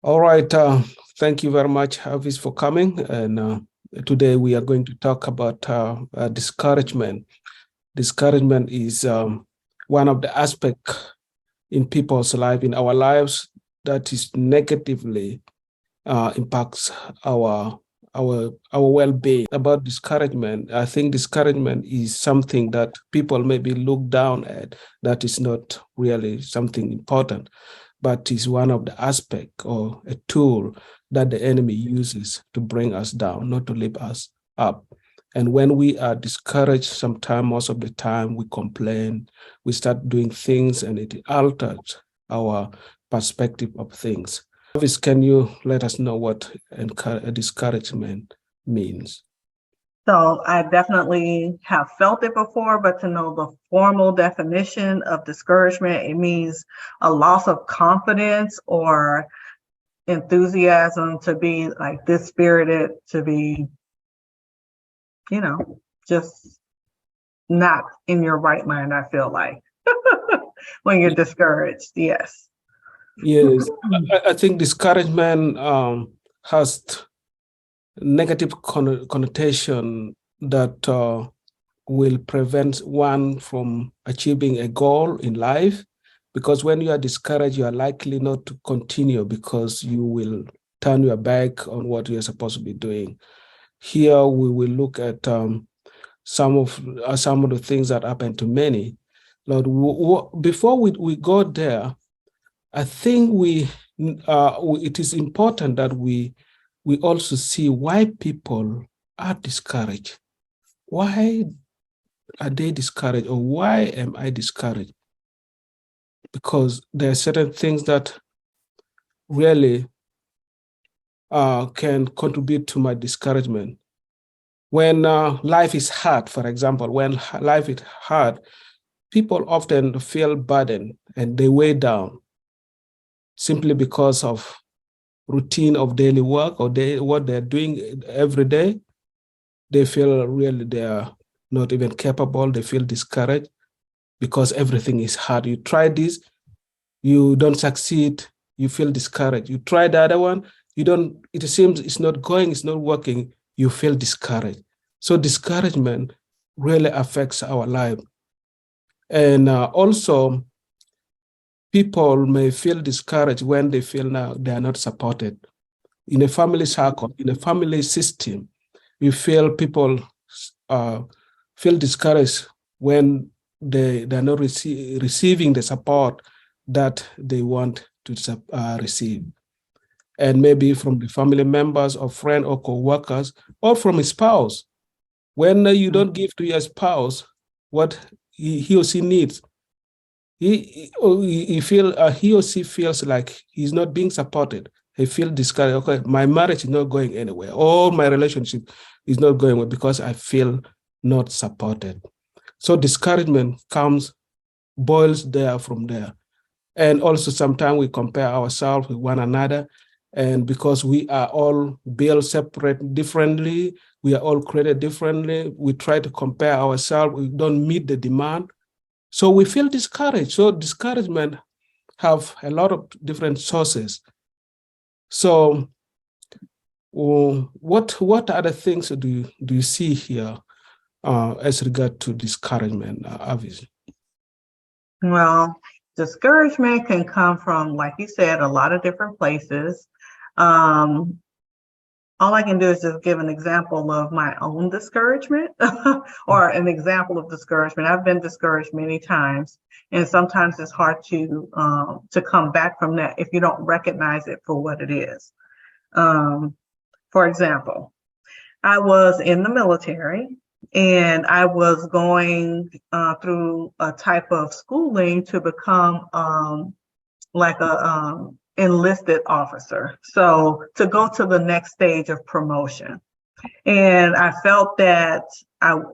All right. Thank you very much, Hafiz, for coming. And today we are going to talk about discouragement. Discouragement is one of the aspects in people's life, in our lives, that is negatively impacts our well-being. About discouragement, I think discouragement is something that people maybe look down at, that is not really something important, but is one of the aspects or a tool that the enemy uses to bring us down, not to lift us up. And when we are discouraged, sometimes, most of the time, we complain, we start doing things, and it alters our perspective of things. Elvis, can you let us know what discouragement means? So I definitely have felt it before, but to know the formal definition of discouragement, it means a loss of confidence or enthusiasm, to be like dispirited, to be, just not in your right mind, I feel like, when you're discouraged. Yes. Yes, I think discouragement has negative connotation that will prevent one from achieving a goal in life, because when you are discouraged, you are likely not to continue because you will turn your back on what you are supposed to be doing. Here we will look at some of the things that happen to many. Lord, before we go there, I think it is important that we also see why people are discouraged. Why are they discouraged, or why am I discouraged? Because there are certain things that really can contribute to my discouragement. When life is hard, for example, when life is hard, people often feel burdened and they weigh down simply because of routine of daily work or what they're doing every day. They feel really they are not even capable. They feel discouraged because everything is hard. You try this, you don't succeed, you feel discouraged. You try the other one, it seems it's not going, it's not working, you feel discouraged. So discouragement really affects our life. And also, people may feel discouraged when they feel now they are not supported. In a family circle, in a family system, you feel people feel discouraged when they're not receiving the support that they want to receive. And maybe from the family members or friend or co-workers or from a spouse. When you don't give to your spouse what he or she needs, he or she feels like he's not being supported. He feels discouraged. Okay, my marriage is not going anywhere, or my relationship is not going well because I feel not supported. So discouragement boils there from there. And also sometimes we compare ourselves with one another. And because we are all built separate differently, we are all created differently, we try to compare ourselves, we don't meet the demand. So we feel discouraged. So discouragement have a lot of different sources. So what other things do you see here as regard to discouragement, Avis? Well, discouragement can come from, like you said, a lot of different places. All I can do is just give an example of my own discouragement or an example of discouragement. I've been discouraged many times, and sometimes it's hard to come back from that if you don't recognize it for what it is. For example, I was in the military and I was going through a type of schooling to become like a enlisted officer. So to go to the next stage of promotion. And I felt that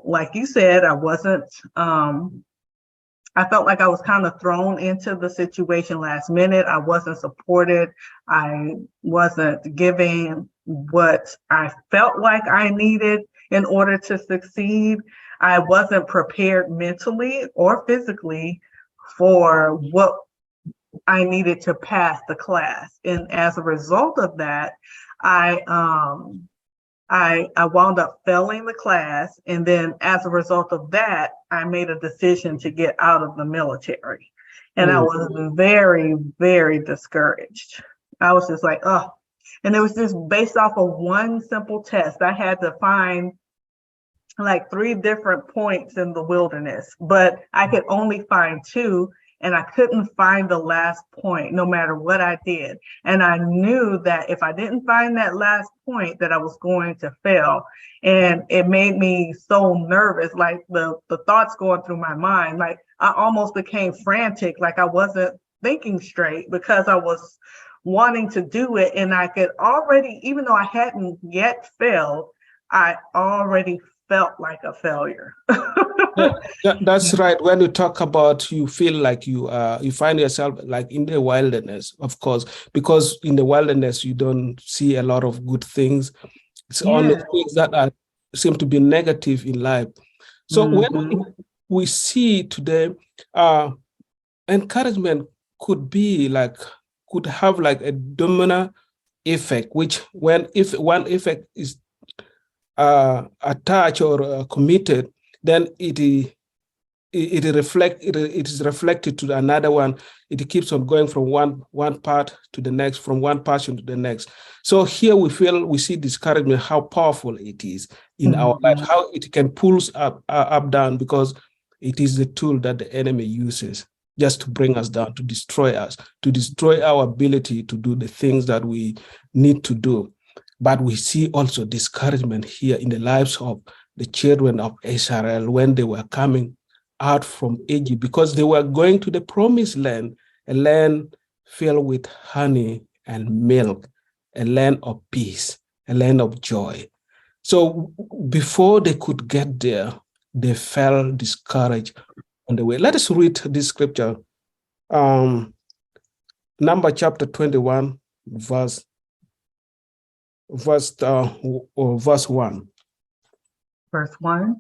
like you said, I wasn't, I felt like I was kind of thrown into the situation last minute. I wasn't supported. I wasn't giving what I felt like I needed in order to succeed. I wasn't prepared mentally or physically for what I needed to pass the class. And as a result of that, I wound up failing the class. And then as a result of that, I made a decision to get out of the military. And I was very, very discouraged. I was just like, oh, and it was just based off of one simple test. I had to find like 3 different points in the wilderness, but I could only find 2, and I couldn't find the last point no matter what I did. And I knew that if I didn't find that last point, that I was going to fail. And it made me so nervous, like the thoughts going through my mind, like I almost became frantic, like I wasn't thinking straight because I was wanting to do it. And I could already, even though I hadn't yet failed, I already felt like a failure. That's right. When you talk about, you feel like you find yourself like in the wilderness, of course, because in the wilderness you don't see a lot of good things. It's only things that seem to be negative in life. So when we see today, encouragement could have like a domino effect, which if one effect is attached or committed, then it is reflected to another one. It keeps on going from one part to the next, from one passion to the next. So here we see discouragement, how powerful it is in our life, how it can pull us up down, because it is the tool that the enemy uses just to bring us down, to destroy us, to destroy our ability to do the things that we need to do. But we see also discouragement here in the lives of the children of Israel when they were coming out from Egypt, because they were going to the promised land, a land filled with honey and milk, a land of peace, a land of joy. So before they could get there, they felt discouraged on the way. Let us read this scripture, Number chapter 21, verse 1. Verse 1?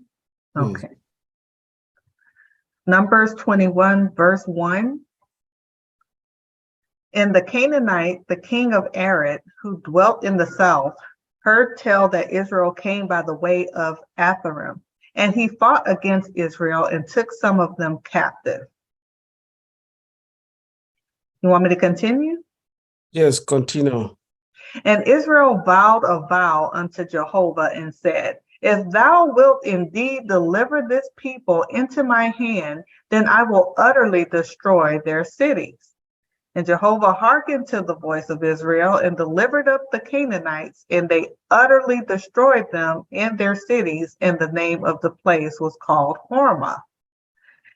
Okay. Numbers 21, verse 1. And the Canaanite, the king of Arad, who dwelt in the south, heard tell that Israel came by the way of Atharim, and he fought against Israel and took some of them captive. You want me to continue? Yes, continue. And Israel vowed a vow unto Jehovah and said, if thou wilt indeed deliver this people into my hand, then I will utterly destroy their cities. And Jehovah hearkened to the voice of Israel and delivered up the Canaanites, and they utterly destroyed them in their cities, and the name of the place was called Hormah.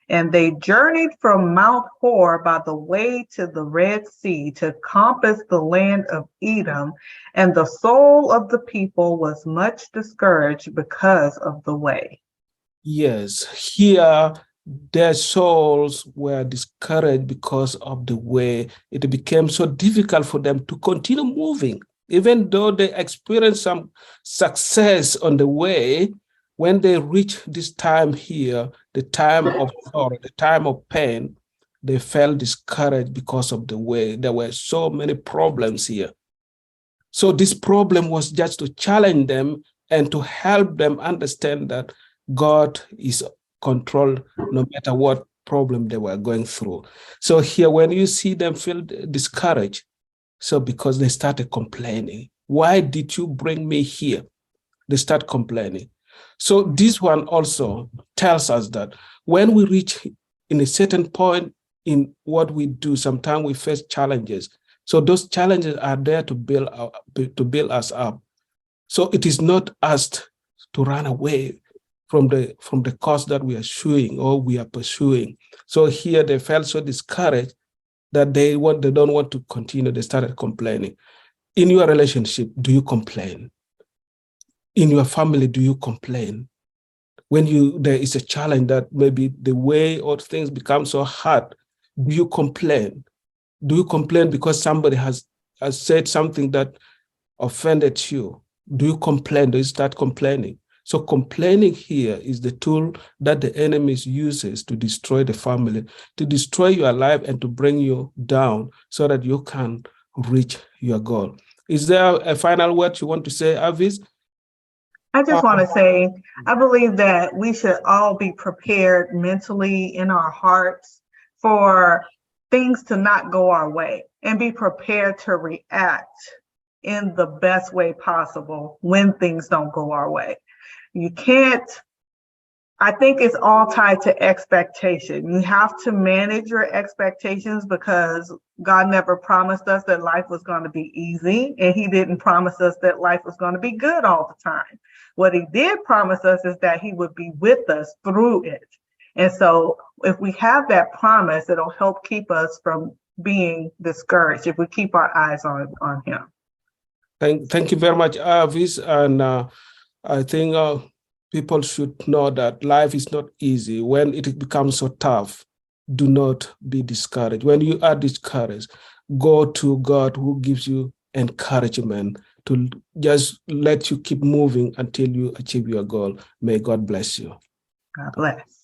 And they journeyed from Mount Hor by the way to the Red Sea to compass the land of Edom, and the soul of the people was much discouraged because of the way. Yes, here their souls were discouraged because of the way. It became so difficult for them to continue moving, even though they experienced some success on the way. When they reach this time here, the time of sorrow, the time of pain, they felt discouraged because of the way. There were so many problems here. So this problem was just to challenge them and to help them understand that God is controlled no matter what problem they were going through. So here, when you see them feel discouraged, so because they started complaining, why did you bring me here? They start complaining. So this one also tells us that when we reach in a certain point in what we do, sometimes we face challenges. So those challenges are there to build us up. So it is not us to run away from the cause that we are showing or we are pursuing. So here they felt so discouraged that they don't want to continue. They started complaining. In your relationship, do you complain? In your family, do you complain? When there is a challenge that maybe the way or things become so hard, do you complain? Do you complain because somebody has said something that offended you? Do you complain? Do you start complaining? So complaining here is the tool that the enemy uses to destroy the family, to destroy your life and to bring you down so that you can reach your goal. Is there a final word you want to say, Avis? I just want to say, I believe that we should all be prepared mentally in our hearts for things to not go our way and be prepared to react in the best way possible when things don't go our way. You can't, I think it's all tied to expectation. You have to manage your expectations because God never promised us that life was going to be easy, and He didn't promise us that life was going to be good all the time. What He did promise us is that He would be with us through it. And so if we have that promise, it'll help keep us from being discouraged if we keep our eyes on Him. Thank you very much, Avis. And I think people should know that life is not easy. When it becomes so tough, do not be discouraged. When you are discouraged, go to God who gives you encouragement to just let you keep moving until you achieve your goal. May God bless you. God bless.